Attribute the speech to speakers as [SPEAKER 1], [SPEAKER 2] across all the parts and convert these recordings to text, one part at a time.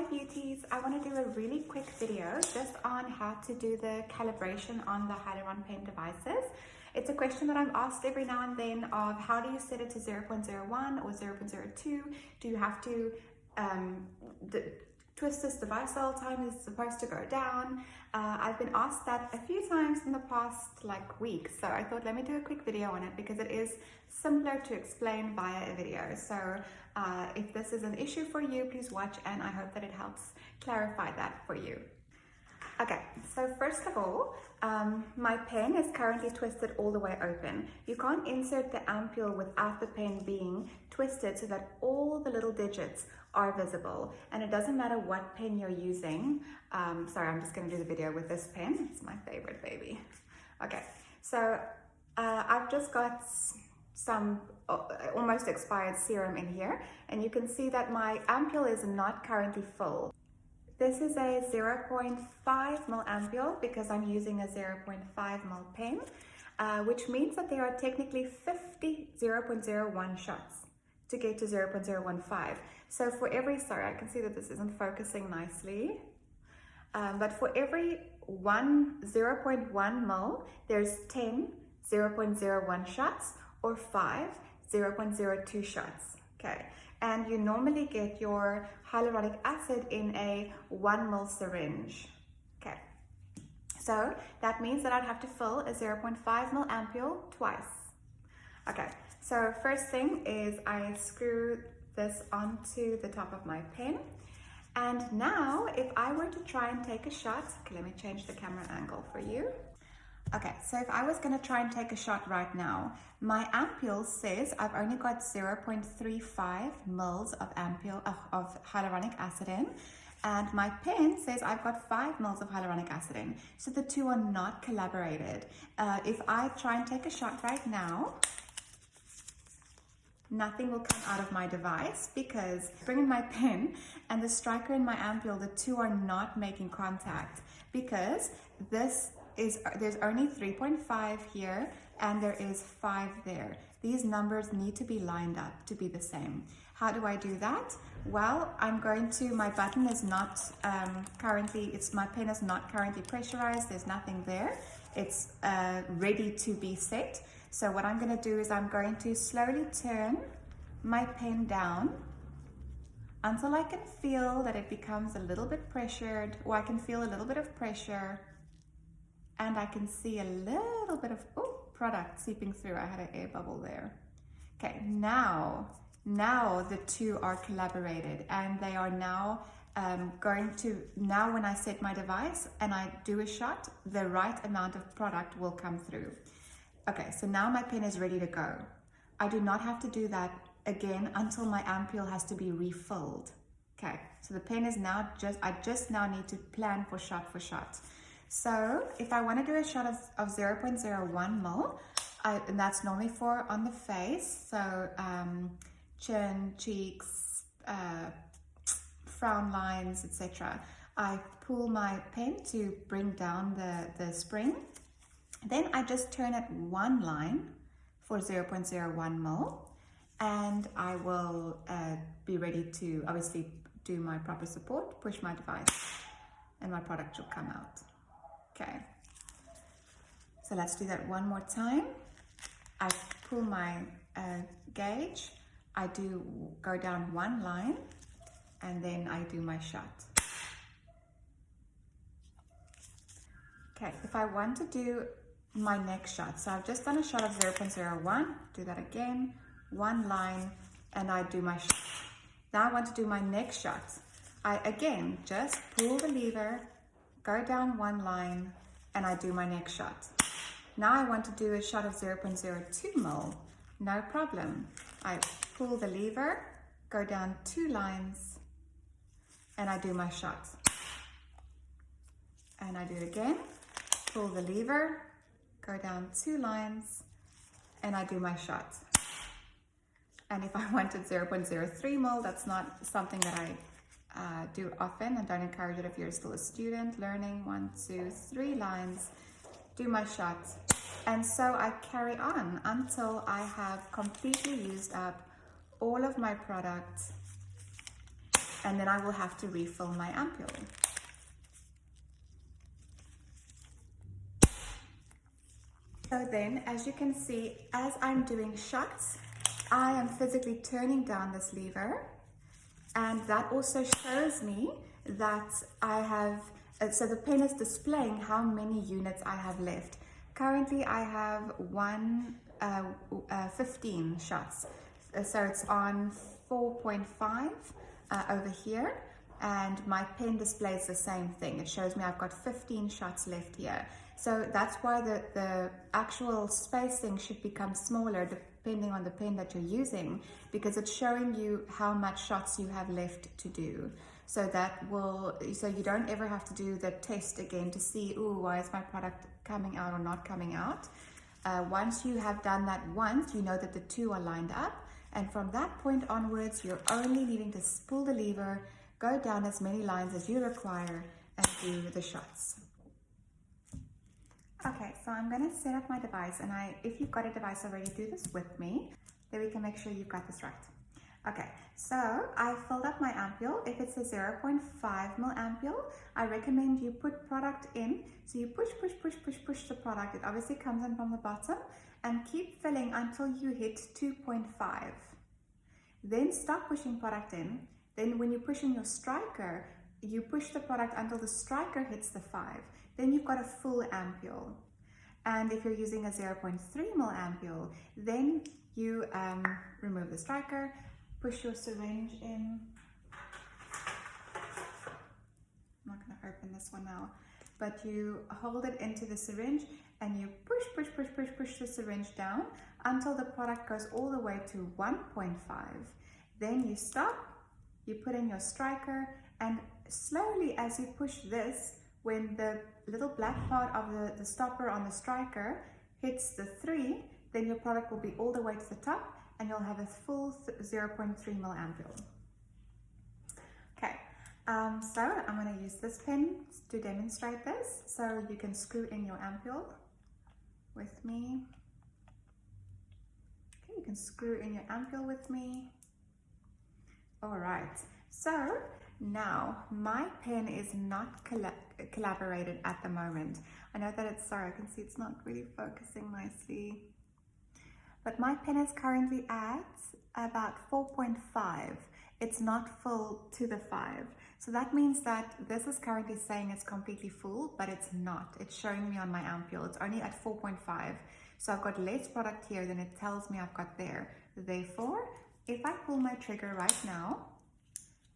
[SPEAKER 1] beauties, I want to do a really quick video just on how to do the calibration on the Hyaluron Pen devices. It's a question that I'm asked every now and then of how do you set it to 0.01 or 0.02? Do you have to twist this device all the time? Is it supposed to go down? I've been asked that a few times in the past week, so I thought let me do a quick video on it because it is simpler to explain via a video. So if this is an issue for you, please watch, and I hope that it helps clarify that for you. Okay, so first of all, my pen is currently twisted all the way open. You can't insert the ampoule without the pen being twisted so that all the little digits are visible, and it doesn't matter what pen you're using. Sorry, I'm just going to do the video with this pen. It's my favorite baby. Okay, so I've just got some almost expired serum in here, and you can see that my ampoule is not currently full. This is a 0.5 ml ampoule because I'm using a 0.5 ml pen, which means that there are technically 50 0.01 shots to get to 0.015. So for every, sorry, I can see that this isn't focusing nicely, but for every 0.1 ml, there's 10 0.01 shots or 5 0.02 shots, okay? And you normally get your hyaluronic acid in a 1 ml syringe, okay? So that means that I'd have to fill a 0.5 ml ampoule twice. Okay, so first thing is I screw this onto the top of my pen. And now if I were to try and take a shot, okay, let me change the camera angle for you. Okay, so if I was going to try and take a shot right now, my ampoule says I've only got 0.35 mils of of hyaluronic acid in, and my pen says I've got 5 mils of hyaluronic acid in. So the two are not collaborated. If I try and take a shot right now, nothing will come out of my device because bringing my pen and the striker in my ampoule, the two are not making contact because there's only 3.5 here and there is 5 there. These numbers need to be lined up to be the same. How do I do that? Well, my button is not my pen is not currently pressurized. There's nothing there. It's ready to be set. So what I'm going to do is I'm going to slowly turn my pen down until I can feel that it becomes a little bit pressured, or I can feel a little bit of pressure, and I can see a little bit of product seeping through. I had an air bubble there. Okay, now the two are collaborated, and they are now now when I set my device and I do a shot, the right amount of product will come through. Okay, so now my pen is ready to go. I do not have to do that again until my ampoule has to be refilled. Okay, so the pen is now I just now need to plan for shot. So if I want to do a shot of 0.01 ml, and that's normally for on the face, so chin, cheeks, frown lines, etc. I pull my pen to bring down the spring. Then I just turn it one line for 0.01 ml, and I will be ready to obviously do my proper support, push my device, and my product should come out. Okay, so let's do that one more time. I pull my gauge, I do go down one line, and then I do my shot. Okay, if I want to do my next shot, so I've just done a shot of 0.01, do that again, one line, and I do my shot. Now I want to do my next shot. I again just pull the lever, go down one line, and I do my next shot. Now I want to do a shot of 0.02 ml, no problem. I pull the lever, go down 2 lines, and I do my shot. And I do it again, pull the lever, go down 2 lines, and I do my shot. And if I wanted 0.03 ml, that's not something that I do often, and don't encourage it if you're still a student learning. 1, 2, 3 lines, do my shot, and so I carry on until I have completely used up all of my product and then I will have to refill my ampoule. So then, as you can see, as I'm doing shots, I am physically turning down this lever, and that also shows me that I have, so the pen is displaying how many units I have left. Currently I have 15 shots, so it's on 4.5 over here, and my pen displays the same thing. It shows me I've got 15 shots left here. So that's why the actual spacing should become smaller depending on the pen that you're using, because it's showing you how much shots you have left to do. So so you don't ever have to do the test again to see, ooh, why is my product coming out or not coming out. Once you have done that once, you know that the two are lined up, and from that point onwards, you're only needing to pull the lever, go down as many lines as you require, and do the shots. Okay, so I'm going to set up my device, and if you've got a device already, do this with me, then we can make sure you've got this right. Okay, so I filled up my ampoule. If it's a 0.5 ml ampoule, I recommend you put product in. So you push the product. It obviously comes in from the bottom, and keep filling until you hit 2.5. Then stop pushing product in. Then when you push in your striker, you push the product until the striker hits the 5. Then you've got a full ampoule. And if you're using a 0.3 ml ampoule, then you remove the striker, push your syringe in. I'm not going to open this one now, but you hold it into the syringe and you push the syringe down until the product goes all the way to 1.5. Then you stop, you put in your striker, and slowly as you push this, when the little black part of the stopper on the striker hits the 3, then your product will be all the way to the top, and you'll have a full 0.3 ml ampoule. Okay, so I'm going to use this pen to demonstrate this. So you can screw in your ampoule with me. Okay, you can screw in your ampoule with me. All right, so now my pen is not calibrated at the moment. I know that it's, sorry, I can see it's not really focusing nicely. But my pen is currently at about 4.5. It's not full to the 5. So that means that this is currently saying it's completely full, but it's not. It's showing me on my ampoule. It's only at 4.5. So I've got less product here than it tells me I've got there. Therefore, if I pull my trigger right now,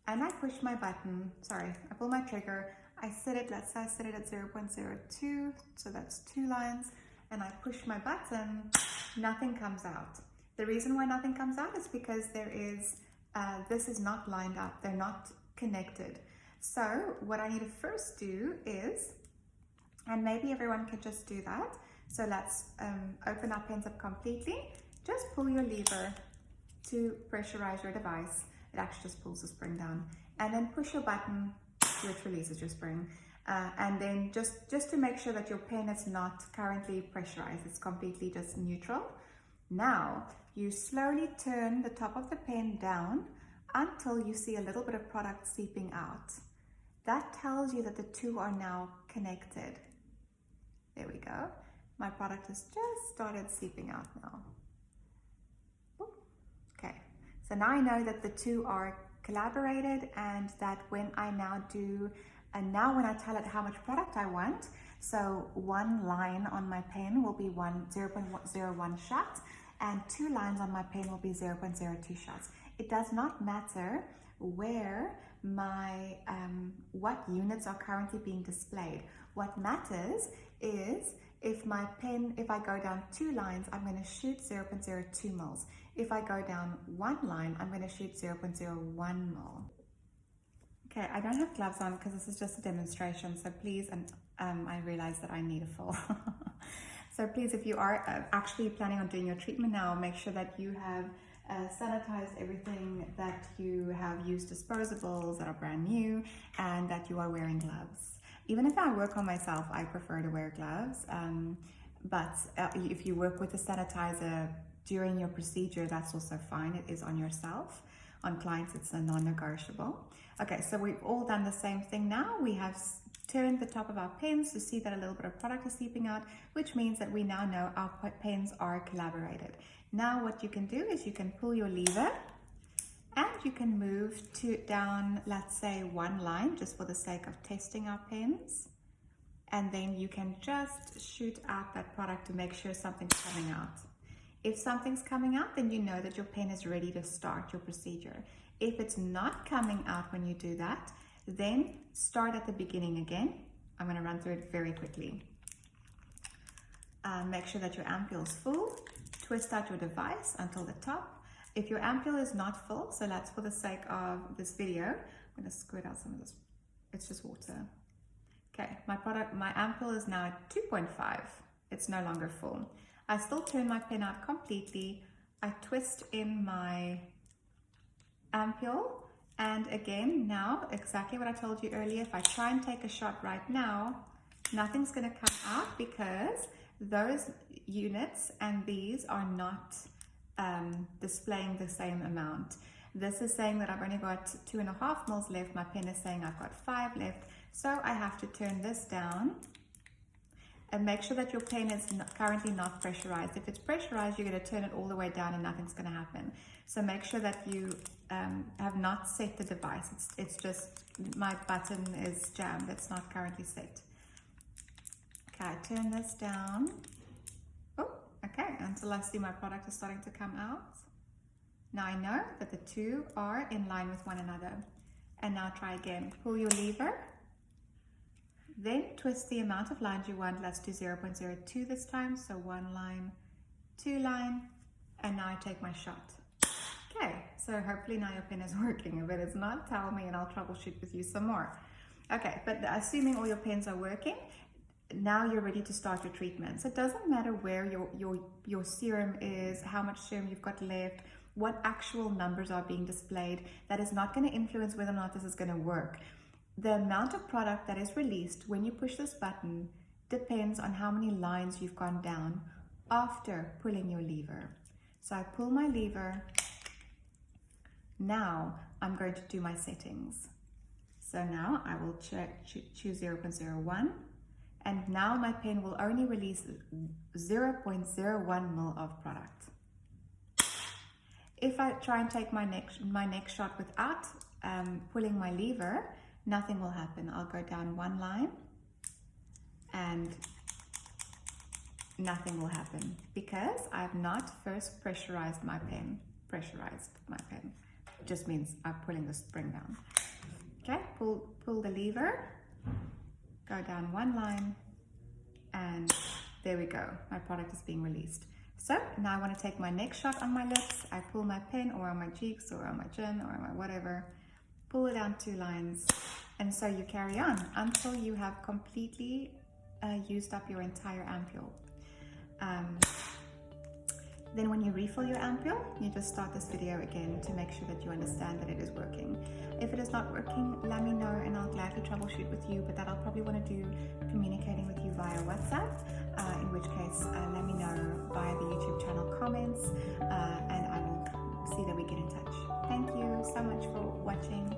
[SPEAKER 1] and I push my button, sorry, I pull my trigger, I set it, let's say I set it at 0.02, so that's 2 lines, and I push my button, nothing comes out. The reason why nothing comes out is because there is, this is not lined up, they're not connected. So what I need to first do is, and maybe everyone can just do that, so let's open our pens up completely, just pull your lever to pressurize your device. It actually just pulls the spring down, and then push your button, which releases your spring. And then just to make sure that your pen is not currently pressurized, it's completely just neutral. Now, you slowly turn the top of the pen down until you see a little bit of product seeping out. That tells you that the two are now connected. There we go. My product has just started seeping out now. Okay. So now I know that the two are collaborated, and that when I now do, and now when I tell it how much product I want, so 1 line on my pen will be 0.01 shots, and 2 lines on my pen will be 0.02 shots. It does not matter where my, what units are currently being displayed. What matters is if my pen, if I go down 2 lines, I'm going to shoot 0.02 mils. If I go down 1 line, I'm going to shoot 0.01 mil. Okay, I don't have gloves on because this is just a demonstration, so please, and I realize that I need a full. So please, if you are actually planning on doing your treatment now, make sure that you have sanitized everything, that you have used disposables that are brand new, and that you are wearing gloves. Even if I work on myself, I prefer to wear gloves, but if you work with a sanitizer during your procedure, that's also fine. It is on yourself. On clients, it's a non-negotiable. Okay, so we've all done the same thing now. We have turned the top of our pens to see that a little bit of product is seeping out, which means that we now know our pens are calibrated. Now what you can do is you can pull your lever and you can move down, let's say, one line just for the sake of testing our pens. And then you can just shoot out that product to make sure something's coming out. If something's coming out, then you know that your pen is ready to start your procedure. If it's not coming out when you do that, then start at the beginning again. I'm going to run through it very quickly. Make sure that your ampoule is full. Twist out your device until the top. If your ampoule is not full, so that's for the sake of this video, I'm going to squirt out some of this. It's just water. Okay, my ampoule is now at 2.5. It's no longer full. I still turn my pen out completely. I twist in my ampoule, and again, now, exactly what I told you earlier, if I try and take a shot right now, nothing's going to come out because those units and these are not displaying the same amount. This is saying that I've only got 2.5 mils left. My pen is saying I've got 5 left. So I have to turn this down and make sure that your pen is currently not pressurized. If it's pressurized, you're going to turn it all the way down and nothing's going to happen. So make sure that you have not set the device. It's just my button is jammed. It's not currently set. Okay, I turn this down. Oh, okay, until I see my product is starting to come out. Now I know that the two are in line with one another. And now try again. Pull your lever. Then twist the amount of lines you want. Let's do 0.02 this time. So 1 line, 2 line, and now I take my shot. Okay, so hopefully now your pen is working. If it is not, tell me and I'll troubleshoot with you some more. Okay, but assuming all your pens are working, now you're ready to start your treatment. So it doesn't matter where your serum is, how much serum you've got left, what actual numbers are being displayed. That is not going to influence whether or not this is going to work. The amount of product that is released when you push this button depends on how many lines you've gone down after pulling your lever. So I pull my lever. Now I'm going to do my settings. So now I will choose 0.01, and now my pen will only release 0.01 ml of product. If I try and take my next shot without pulling my lever, nothing will happen. I'll go down 1 line and nothing will happen because I have not first pressurized my pen. It just means I'm pulling the spring down. Okay, pull the lever, go down 1 line, and there we go. My product is being released. So now I want to take my next shot on my lips. I pull my pen or on my cheeks or on my chin or on my whatever, pull it down 2 lines, and so you carry on until you have completely used up your entire ampoule. Then when you refill your ampoule, you just start this video again to make sure that you understand that it is working. If it is not working, let me know and I'll gladly troubleshoot with you, but that I'll probably want to do communicating with you via WhatsApp, in which case let me know via the YouTube channel comments, and I will see that we get in touch. Thank you so much for watching.